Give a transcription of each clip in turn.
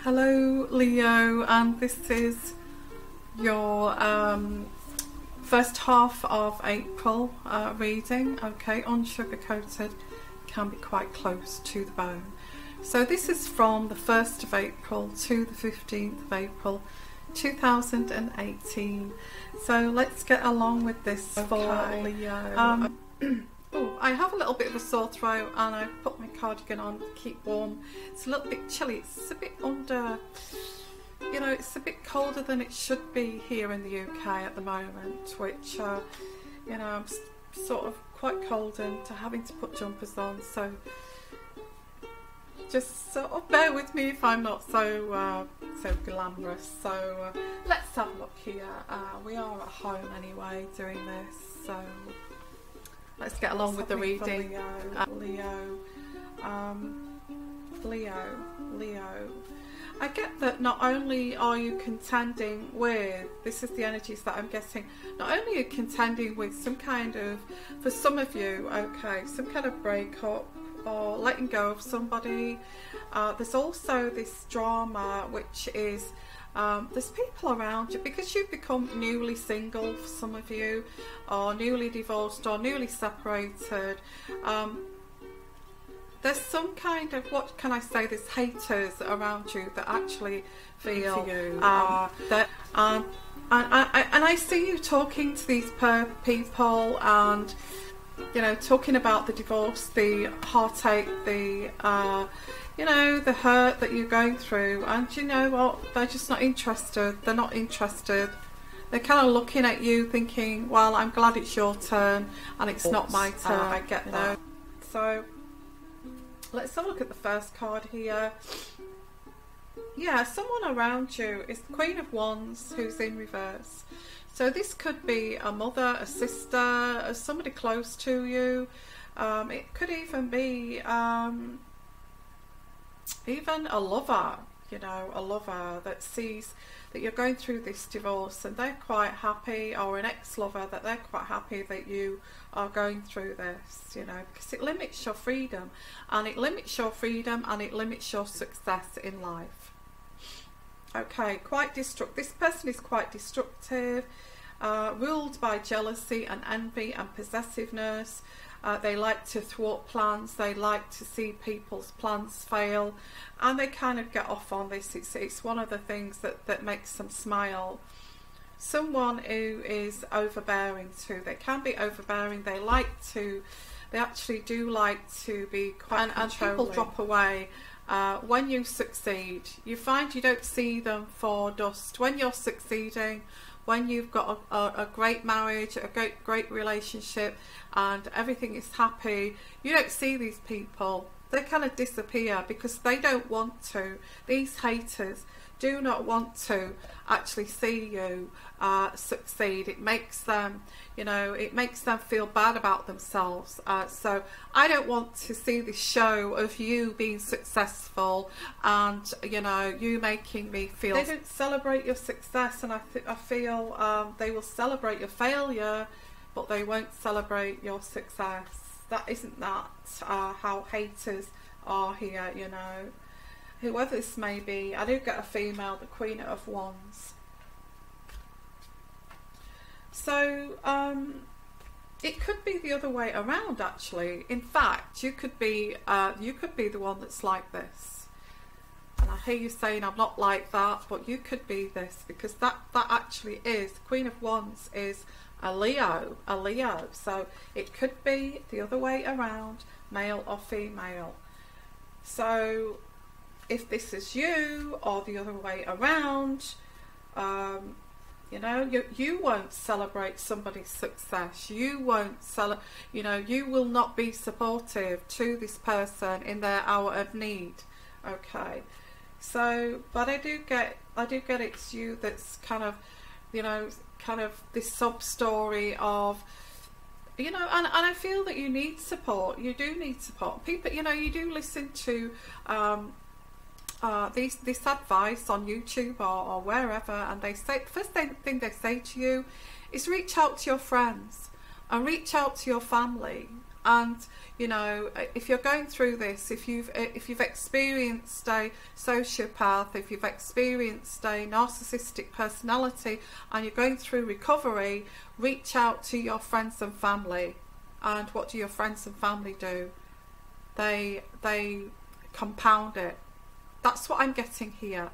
Hello Leo, and this is your first half of April reading. Okay, unsugar-coated, can be quite close to the bone. So this is from the 1st of April to the 15th of April 2018. So let's get along with this for Leo. Oh, I have a little bit of a sore throat and I've put my cardigan on to keep warm. It's a little bit chilly. It's a bit under, you know, it's a bit colder than it should be here in the UK at the moment, which, you know, I'm sort of quite cold and having to put jumpers on. So just sort of bear with me if I'm not so glamorous. So let's have a look here. We are at home anyway doing this, so let's get along with the reading. Leo. I get that not only are you contending with, this is the energies that I'm getting, not only are you contending with some kind of, for some of you, okay, some kind of breakup or letting go of somebody. There's also this drama, which is there's people around you because you've become newly single, for some of you, or newly divorced or newly separated. There's some kind of, what can I say, there's haters around you that actually feel that and I see you talking to these people and, you know, talking about the divorce, the heartache, the you know, the hurt that you're going through, and you know what, they're just not interested. They're not interested. They're kind of looking at you thinking, well, I'm glad it's your turn and it's not my turn. I get that. So let's have a look at the first card here. Yeah, someone around you is the Queen of Wands who's in reverse. So this could be a mother, a sister, somebody close to you. It could even be even a lover, you know, a lover that sees that you're going through this divorce and they're quite happy, or an ex-lover that they're quite happy that you are going through this, you know, because it limits your freedom, and it limits your freedom and it limits your success in life. Okay, quite destructive. This person is quite destructive, ruled by jealousy and envy and possessiveness. They like to thwart plans. They like to see people's plans fail, and they kind of get off on this. It's one of the things that makes them smile. Someone who is overbearing too. They can be overbearing. They actually do like to be quite and people drop away. When you succeed, you find you don't see them for dust. When you're succeeding, when you've got a great marriage, a great relationship, and everything is happy, you don't see these people. They kind of disappear because they don't want to. These haters do not want to actually see you succeed. It makes them, you know, it makes them feel bad about themselves. So I don't want to see this show of you being successful and, you know, you making me feel. They don't celebrate your success, and I feel they will celebrate your failure, but they won't celebrate your success. Isn't that how haters are here, you know? Whoever this may be, I do get a female, the Queen of Wands. So it could be the other way around, actually. In fact, you could be the one that's like this. And I hear you saying I'm not like that, but you could be this, because that actually is, the Queen of Wands is a Leo. So it could be the other way around, male or female. So if this is you, or the other way around, you know, you won't celebrate somebody's success. You won't you know, you will not be supportive to this person in their hour of need. Okay, so but I do get it's you that's kind of, you know, kind of this sub story of, you know, and I feel that you need support. You do need support. People, you know, you do listen to this advice on YouTube or wherever, and they say, the first thing they say to you is reach out to your friends and reach out to your family And you know, if you're going through this, if you've experienced a sociopath, if you've experienced a narcissistic personality and you're going through recovery, reach out to your friends and family. And what do your friends and family do? They compound it. That's what I'm getting here.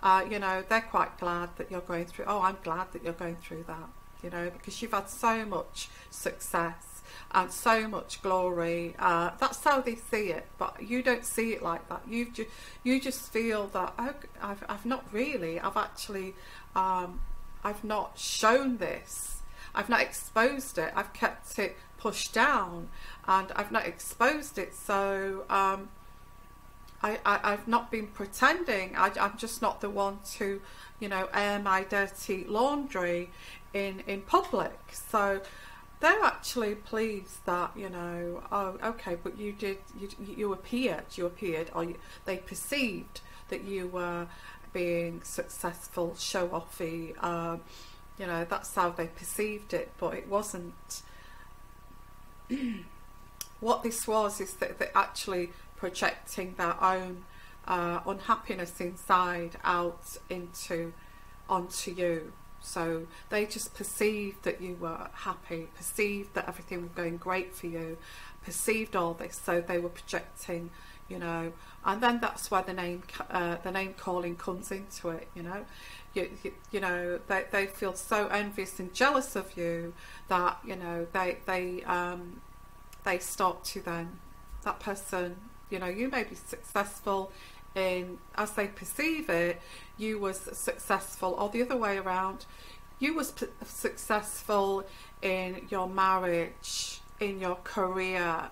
You know, they're quite glad that you're going through. Oh, I'm glad that you're going through that. You know, because you've had so much success and so much glory. That's how they see it, but you don't see it like that. You just feel that, oh, I've not really. I've actually, I've not shown this. I've not exposed it. I've kept it pushed down, and I've not exposed it. So I've not been pretending. I'm just not the one to, you know, air my dirty laundry in public. So they're actually pleased that, you know, oh, okay, but you appeared, or they perceived that you were being successful, show-offy. You know, that's how they perceived it, but it wasn't. What this was is that they're actually projecting their own unhappiness inside out onto you. So they just perceived that you were happy, perceived that everything was going great for you, perceived all this, so they were projecting, you know. And then that's where the name calling comes into it. You know, you know, they feel so envious and jealous of you that, you know, they start to then, that person, you know, you may be successful in, as they perceive it, you was successful, or the other way around, you was successful in your marriage, in your career,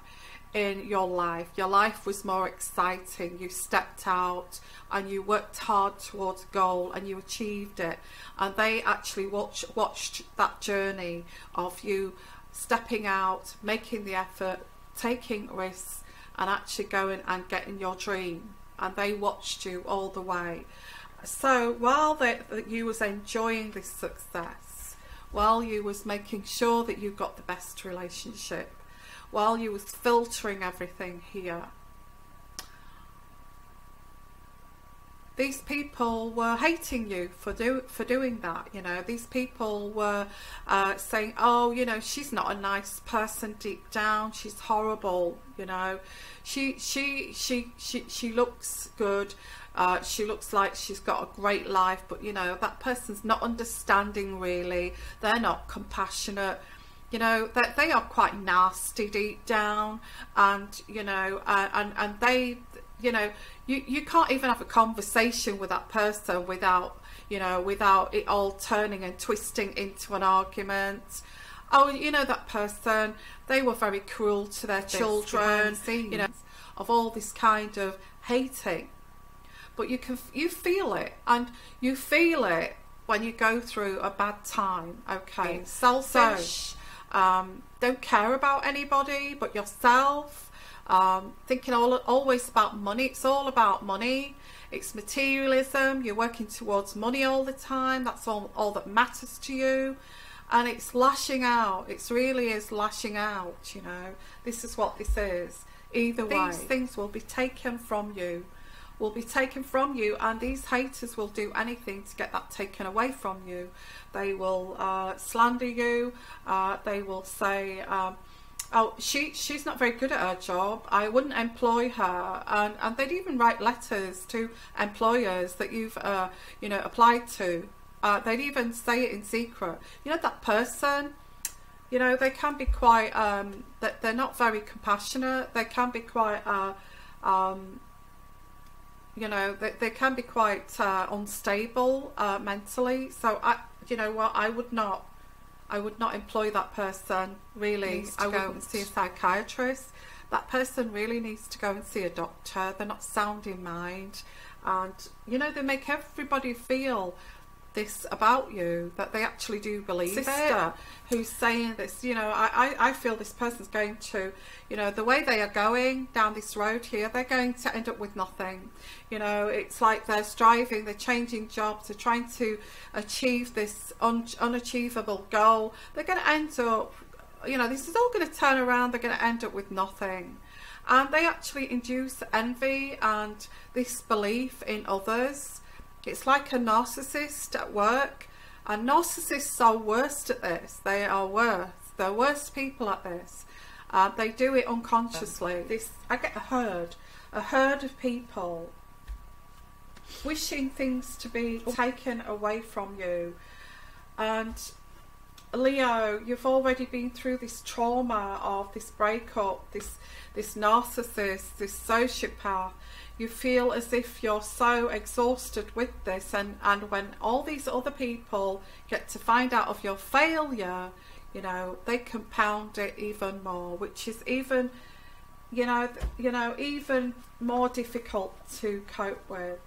in your life. Your life was more exciting. You stepped out and you worked hard towards a goal and you achieved it. And they actually watched that journey of you stepping out, making the effort, taking risks, and actually going and getting your dream. And they watched you all the way. So while you was enjoying this success, while you was making sure that you got the best relationship, while you was filtering everything here, these people were hating you for doing that. You know, these people were saying, oh, you know, she's not a nice person deep down, she's horrible, you know, she looks good, she looks like she's got a great life, but you know, that person's not understanding really, they're not compassionate, you know, that they are quite nasty deep down, and you know, and they, you know, you can't even have a conversation with that person without, you know, without it all turning and twisting into an argument. Oh, you know, that person, they were very cruel to their children, you know, of all this kind of hating. But you feel it, and you feel it when you go through a bad time. Okay, selfish, don't care about anybody but yourself. Thinking always about money. It's all about money. It's materialism. You're working towards money all the time. That's all that matters to you. And it's lashing out. It really is lashing out, you know. This is what this is. Either way, these things will be taken from you. And these haters will do anything to get that taken away from you. They will slander you. They will say, oh, she's not very good at her job, I wouldn't employ her. And they'd even write letters to employers that you've you know, applied to. They'd even say it in secret. You know, that person, you know, they can be quite they're not very compassionate. They can be quite you know, they can be quite unstable mentally. So you know what, I would not employ that person, really. I wouldn't see a psychiatrist. That person really needs to go and see a doctor. They're not sound in mind. And, you know, they make everybody feel this about you, that they actually do believe it. Who's saying this, you know, I feel this person's going to, you know, the way they are going down this road here, they're going to end up with nothing. You know, it's like they're striving, they're changing jobs, they're trying to achieve this unachievable goal. They're going to end up you know, this is all going to turn around. They're going to end up with nothing. And they actually induce envy and disbelief in others. It's like a narcissist at work. And narcissists are worst at this. They are worst. They're worst people at this. They do it unconsciously. I get a herd of people wishing things to be taken away from you. And Leo, you've already been through this trauma of this breakup, this narcissist, this sociopath. You feel as if you're so exhausted with this, and when all these other people get to find out of your failure, you know, they compound it even more, which is even, you know, even more difficult to cope with.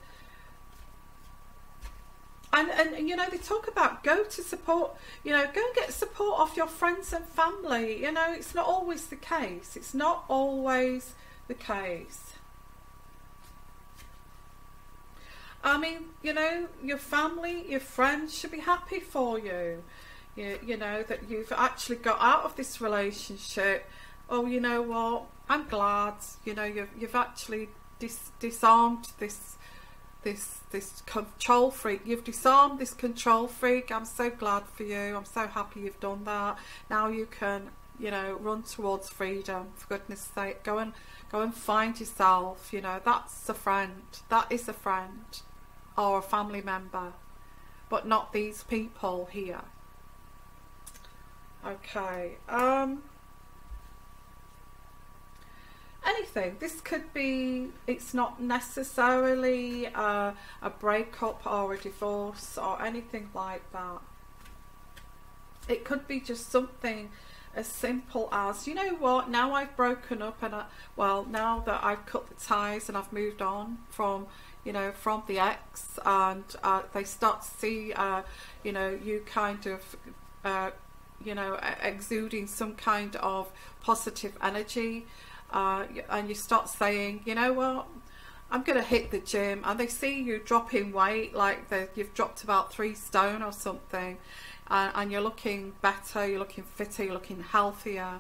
And you know, they talk about go to support, you know, go and get support off your friends and family. You know, it's not always the case. It's not always the case. I mean, you know, your family, your friends should be happy for you. You know, that you've actually got out of this relationship. Oh, you know what? I'm glad. You know, you've actually disarmed this control freak. You've disarmed this control freak. I'm so glad for you. I'm so happy you've done that. Now you can, you know, run towards freedom. For goodness sake, go and find yourself. You know, that's a friend. That is a friend or a family member, but not these people here. Okay. Anything. This could be, it's not necessarily a breakup or a divorce or anything like that. It could be just something as simple as, you know what, now I've broken up and well, now that I've cut the ties and I've moved on from, you know, from the ex, and they start to see, you know, you kind of, you know, exuding some kind of positive energy. And you start saying, you know what, I'm going to hit the gym, and they see you dropping weight, like you've dropped about 3 stone or something, and you're looking better, you're looking fitter, you're looking healthier,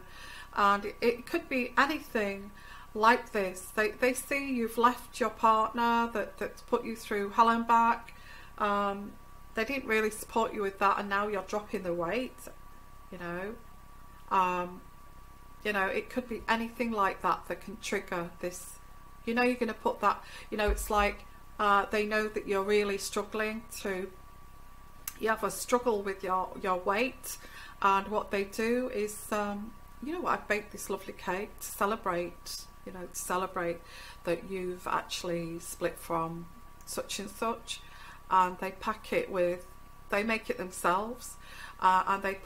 and it could be anything like this. They see you've left your partner that's put you through hell and back. They didn't really support you with that, and now you're dropping the weight, you know. You know, it could be anything like that that can trigger this. You know, you're going to put that, you know, it's like they know that you're really struggling to, you have a struggle with your weight, and what they do is, you know what, I've baked this lovely cake to celebrate, you know, to celebrate that you've actually split from such and such, and they pack it with, they make it themselves, and they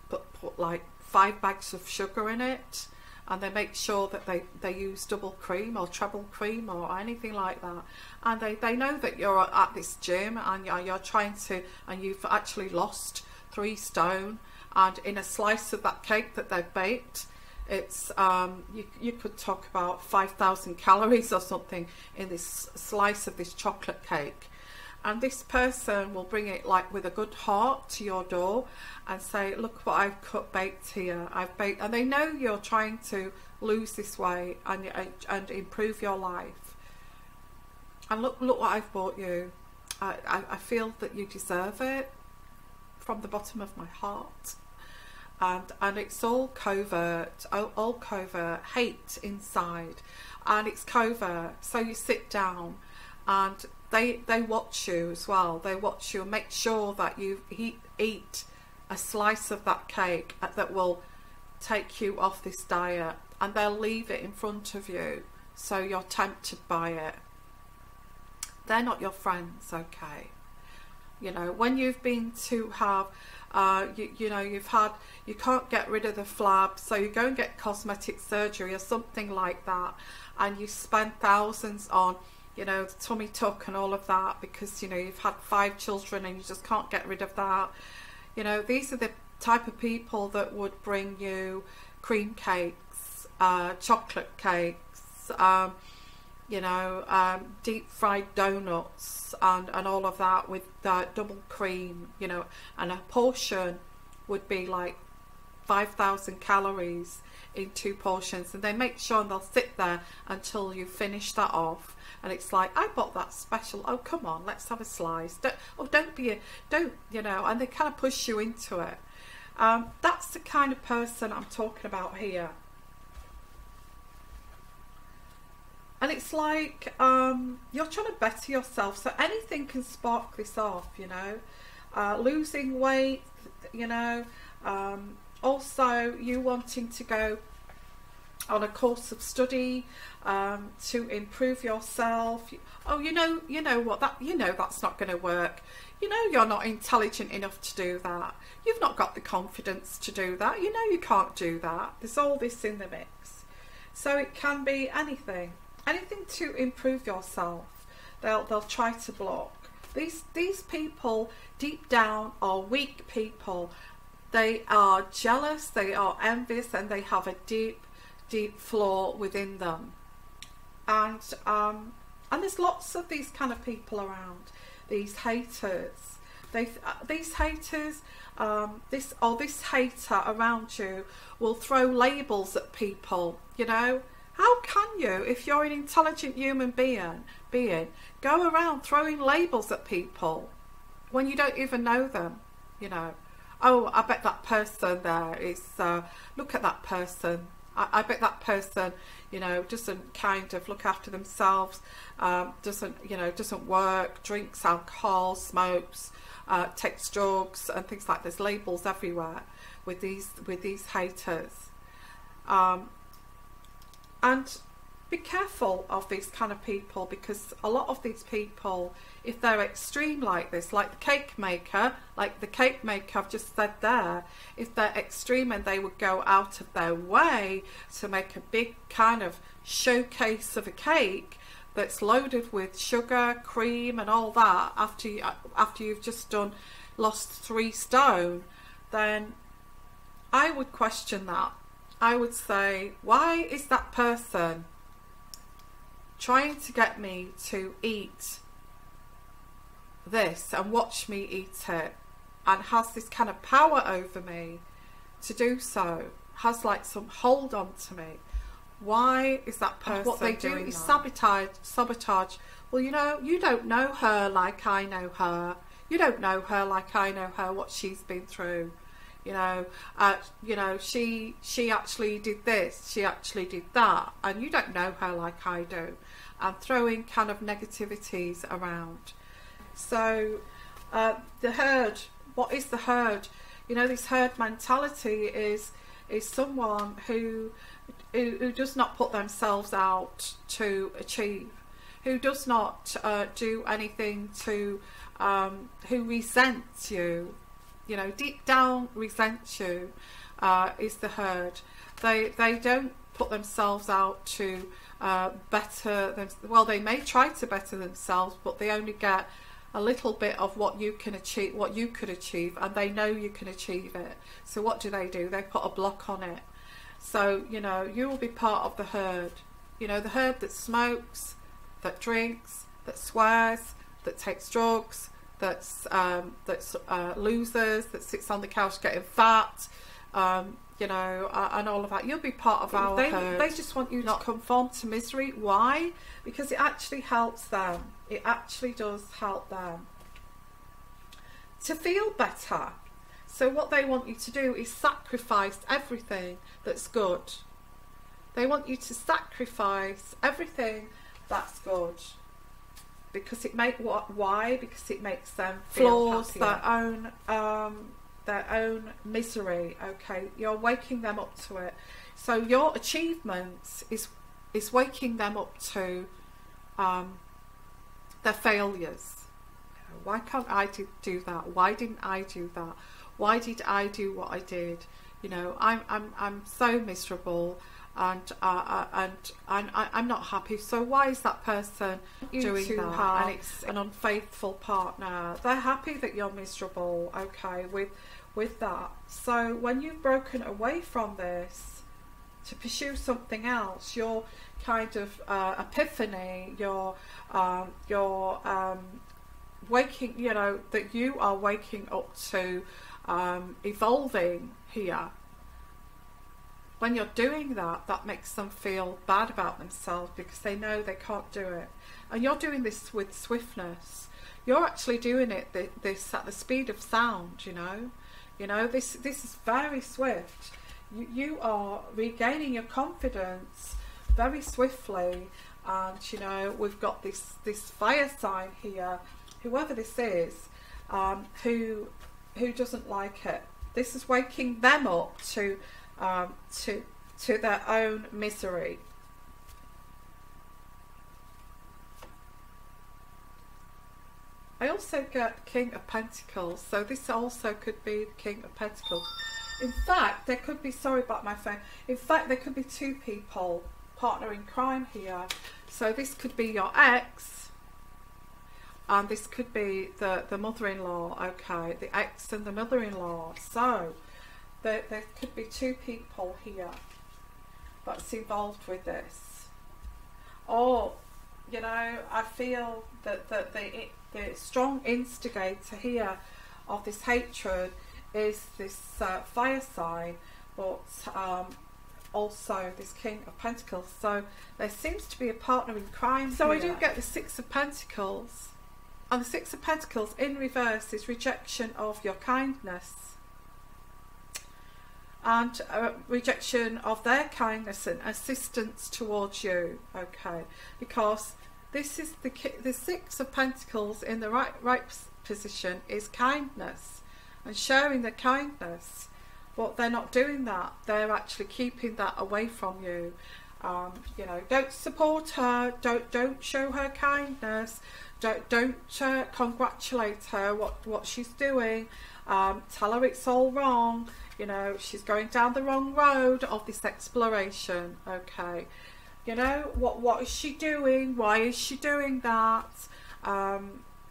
put like 5 bags of sugar in it, and they make sure that they use double cream or treble cream or anything like that, and they know that you're at this gym and you're trying to, and you've actually lost 3 stone, and in a slice of that cake that they've baked, it's you could talk about 5,000 calories or something in this slice of this chocolate cake. And this person will bring it like with a good heart to your door and say, look what I've baked here. I've baked, and they know you're trying to lose this weight and improve your life. And look what I've bought you. I feel that you deserve it from the bottom of my heart. And it's all covert, all covert hate inside, and it's covert. So you sit down, and they watch you as well. They watch you and make sure that you eat a slice of that cake that will take you off this diet, and they'll leave it in front of you so you're tempted by it. They're not your friends, okay? You know, when you've been to have you know, you can't get rid of the flab, so you go and get cosmetic surgery or something like that, and you spend thousands on, you know, the tummy tuck and all of that, because, you know, you've had 5 children and you just can't get rid of that. You know, these are the type of people that would bring you cream cakes, chocolate cakes, you know, deep fried donuts and all of that with double cream, you know, and a portion would be like 5,000 calories in 2 portions, and they make sure and they'll sit there until you finish that off. And it's like, I bought that special, oh come on, let's have a slice, don't, you know, and they kind of push you into it. That's the kind of person I'm talking about here. And it's like, you're trying to better yourself, so anything can spark this off, you know. Losing weight, you know, also you wanting to go on a course of study to improve yourself. Oh, you know what, that, you know, that's not going to work. You know, you're not intelligent enough to do that. You've not got the confidence to do that. You know, you can't do that. There's all this in the mix. So it can be anything to improve yourself. They'll try to block. These people deep down are weak people. They are jealous, they are envious, and they have a deep flaw within them. And there's lots of these kind of people around. These haters. These haters. This hater around you will throw labels at people. You know, how can you, if you're an intelligent human being, go around throwing labels at people when you don't even know them? You know, oh, I bet that person there is. Look at that person. I bet that person, you know, doesn't kind of look after themselves, doesn't work, drinks alcohol, smokes, takes drugs and things like this. Labels everywhere with these haters. And be careful of these kind of people, because a lot of these people, if they're extreme like this, like the cake maker I've just said there, if they're extreme and they would go out of their way to make a big kind of showcase of a cake that's loaded with sugar, cream and all that, after you've just lost 3 stone, then I would question that. I would say, why is that person trying to get me to eat this and watch me eat it, and has this kind of power over me to do so, has like some hold on to me? Why is that person what they do is sabotage. Well, you know, you don't know her like I know her. You don't know her like I know her, what she's been through. You know, she actually did this, she actually did that, and you don't know her like I do, and throwing kind of negativities around. So the herd, what is the herd? You know, this herd mentality is someone who does not put themselves out to achieve, who does not do anything to, who resents you. You know, deep down resents you, is the herd. They don't put themselves out to better them. Well, they may try to better themselves, but they only get a little bit of what you can achieve, what you could achieve, and they know you can achieve it. So what do? They put a block on it. So, you know, you will be part of the herd. You know, the herd that smokes, that drinks, that swears, that takes drugs, that's losers, that sits on the couch getting fat, you know, and all of that. You'll be part of our herd. They just want you to conform to misery. Why? Because it actually helps them. It actually does help them to feel better. So what they want you to do is sacrifice everything that's good. They want you to sacrifice everything that's good. Because why? Because it makes them feel happier. their own misery. Okay, you're waking them up to it. So your achievements is waking them up to their failures. Why can't I do that? Why didn't I do that? Why did I do what I did? You know, I'm so miserable. And I'm not happy. So why is that person doing that? And it's an unfaithful partner. They're happy that you're miserable, okay, with that. So when you've broken away from this to pursue something else, your kind of epiphany, your waking, you know, that you are waking up to evolving here. when you're doing that, that makes them feel bad about themselves because they know they can't do it. And you're doing this with swiftness. You're actually doing it this at the speed of sound, you know. This is very swift. You are regaining your confidence very swiftly, and you know, we've got this fire sign here, whoever this is, who doesn't like it. This is waking them up to their own misery. I also get King of Pentacles, so this also could be the King of Pentacles. In fact, there could be, sorry about my phone, in fact there could be two people, partner in crime here. So this could be your ex, and this could be the mother-in-law, okay, the ex and the mother-in-law. So there could be two people here that's involved with this. Or, you know, I feel that the strong instigator here of this hatred is this fire sign, but also this King of Pentacles. So there seems to be a partner in crime. So here I do get the Six of Pentacles, and the Six of Pentacles in reverse is rejection of your kindness, and rejection of their kindness and assistance towards you, okay, because this is the Six of Pentacles in the right position is kindness and sharing their kindness, but they're not doing that. They're actually keeping that away from you. You know, don't support her, don't show her kindness, don't congratulate her what she's doing, tell her it's all wrong, you know, she's going down the wrong road of this exploration, okay. You know, what is she doing? Why is she doing that?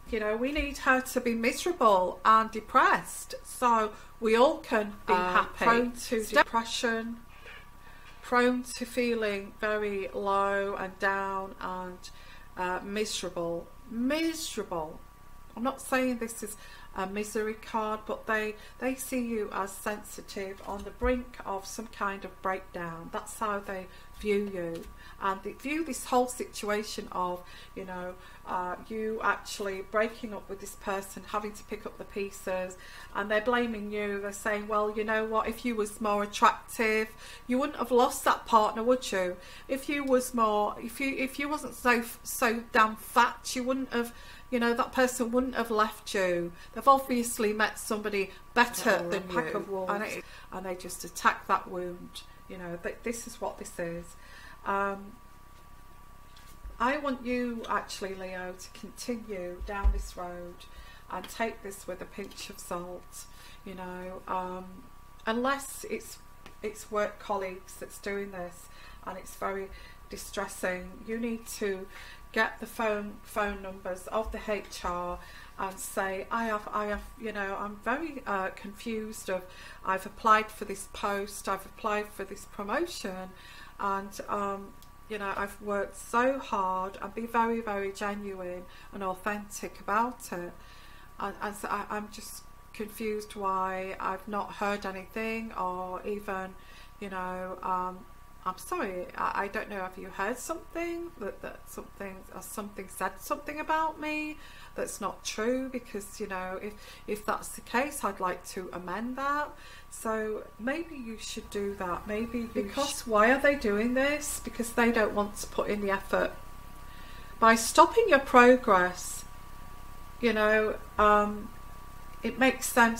You know, we need her to be miserable and depressed so we all can be happy. Prone to depression, prone to feeling very low and down and miserable. I'm not saying this is a misery card, but they see you as sensitive, on the brink of some kind of breakdown. That's how they view you, and they view this whole situation of, you know, you actually breaking up with this person, having to pick up the pieces, and they're blaming you. They're saying, well, you know what, if you was more attractive, you wouldn't have lost that partner, would you? If you was more, if you wasn't so damn fat, you wouldn't have, you know, that person wouldn't have left you. They've obviously met somebody better than you, pack of wolves, and they just attack that wound. You know, this is what this is. I want you actually, Leo, to continue down this road and take this with a pinch of salt. You know, unless it's work colleagues that's doing this and it's very distressing, you need to get the phone numbers of the HR and say, I have, you know, I'm very confused of, I've applied for this post, I've applied for this promotion, and you know, I've worked so hard, and be very, very genuine and authentic about it, and so I'm just confused why I've not heard anything, or even, you know, I'm sorry, I don't know, have you heard something that something said something about me that's not true? Because, you know, if that's the case, I'd like to amend that. So maybe you should do that. Maybe because why are they doing this? Because they don't want to put in the effort. By stopping your progress, you know, it makes them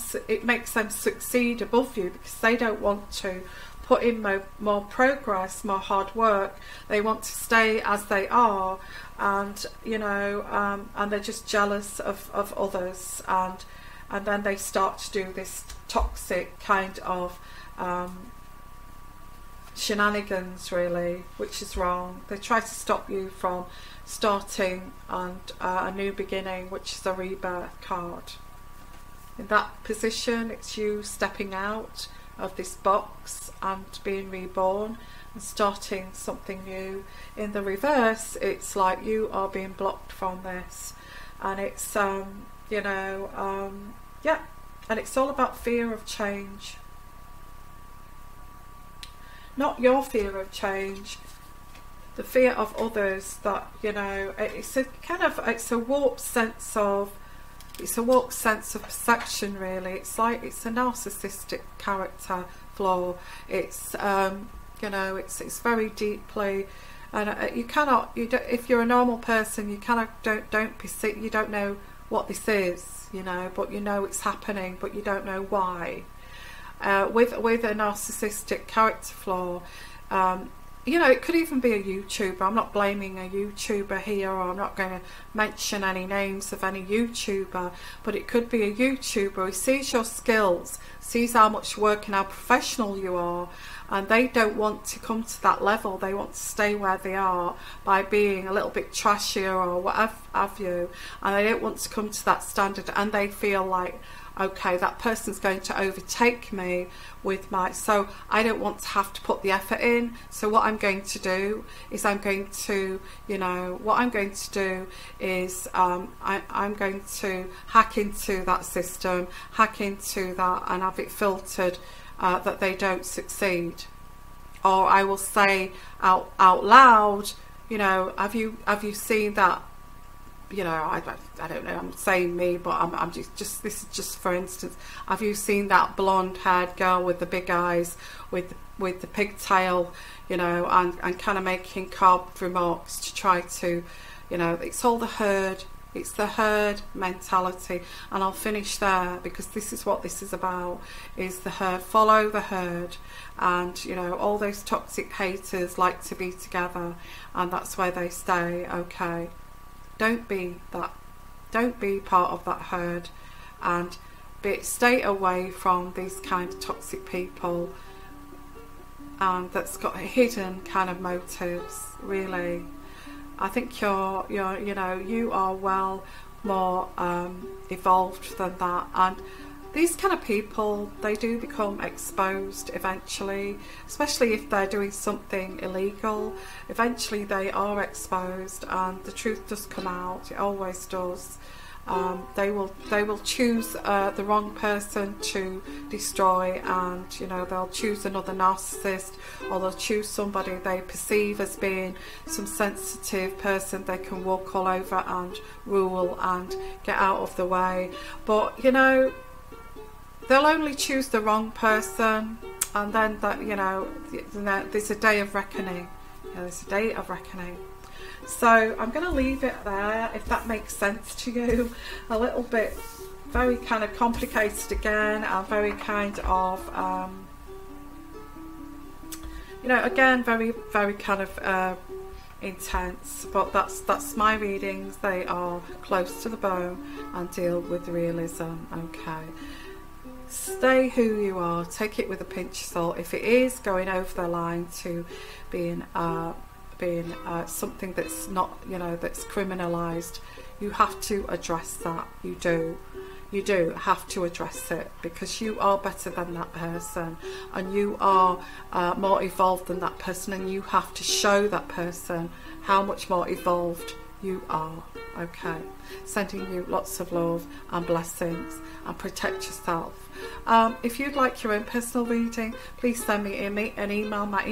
succeed above you, because they don't want to put in more progress, more hard work. They want to stay as they are, and you know, and they're just jealous of others, and then they start to do this toxic kind of shenanigans, really, which is wrong. They try to stop you from starting and a new beginning, which is a rebirth card. In that position, it's you stepping out of this box and being reborn and starting something new. In the reverse, it's like you are being blocked from this, and it's you know, yeah, and it's all about fear of change. not your fear of change, the fear of others, that, you know, it's a kind of, it's a warped sense of perception, really. It's like, it's a narcissistic character flaw. It's you know, it's very deeply, and you cannot, if you're a normal person, you kind of don't perceive, you don't know what this is, you know, but you know it's happening, but you don't know why. With a narcissistic character flaw, you know, it could even be a YouTuber. I'm not blaming a YouTuber here, or I'm not going to mention any names of any YouTuber, but it could be a YouTuber who sees your skills, sees how much work and how professional you are, and they don't want to come to that level. They want to stay where they are by being a little bit trashier or whatever have you, and they don't want to come to that standard, and they feel like, okay, that person's going to overtake me with my, so I don't want to have to put the effort in. So what I'm going to do is I'm going to, you know, what I'm going to do is I'm going to hack into that system, hack into that, and have it filtered that they don't succeed. Or I will say out loud, you know, have you seen that? You know, I don't know, I'm saying me, but I'm just this is just for instance, have you seen that blonde haired girl with the big eyes, with the pigtail, you know, and kind of making carved remarks to try to, you know, it's all the herd, it's the herd mentality. And I'll finish there, because this is what this is about, is the herd, follow the herd. And, you know, all those toxic haters like to be together, and that's where they stay. Okay, don't be that, don't be part of that herd, and stay away from these kind of toxic people, and that's got hidden kind of motives, really. I think you're you know, you are well more evolved than that, and these kind of people, they do become exposed eventually, especially if they're doing something illegal. Eventually they are exposed, and the truth does come out. It always does. They will choose the wrong person to destroy, and, you know, they'll choose another narcissist, or they'll choose somebody they perceive as being some sensitive person they can walk all over and rule and get out of the way. But, you know, they'll only choose the wrong person, and then that, you know, there's a day of reckoning. You know, there's a day of reckoning. So I'm going to leave it there, if that makes sense to you. A little bit, very kind of complicated again, and very kind of, you know, again, very kind of intense. But that's my readings. They are close to the bone and deal with realism. Okay. Stay who you are. Take it with a pinch of salt. If it is going over the line to being something that's not, you know, that's criminalized, you have to address that. You do have to address it, because you are better than that person, and you are more evolved than that person, and you have to show that person how much more evolved you are. Okay, sending you lots of love and blessings, and protect yourself. If you'd like your own personal reading, please send me an email. My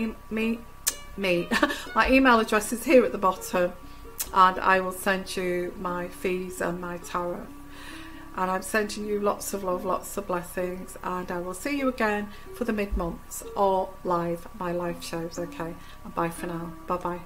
email address is here at the bottom, and I will send you my fees and my tarot. And I'm sending you lots of love, lots of blessings, and I will see you again for the mid-months or my live shows. Okay, and bye for now. Bye bye.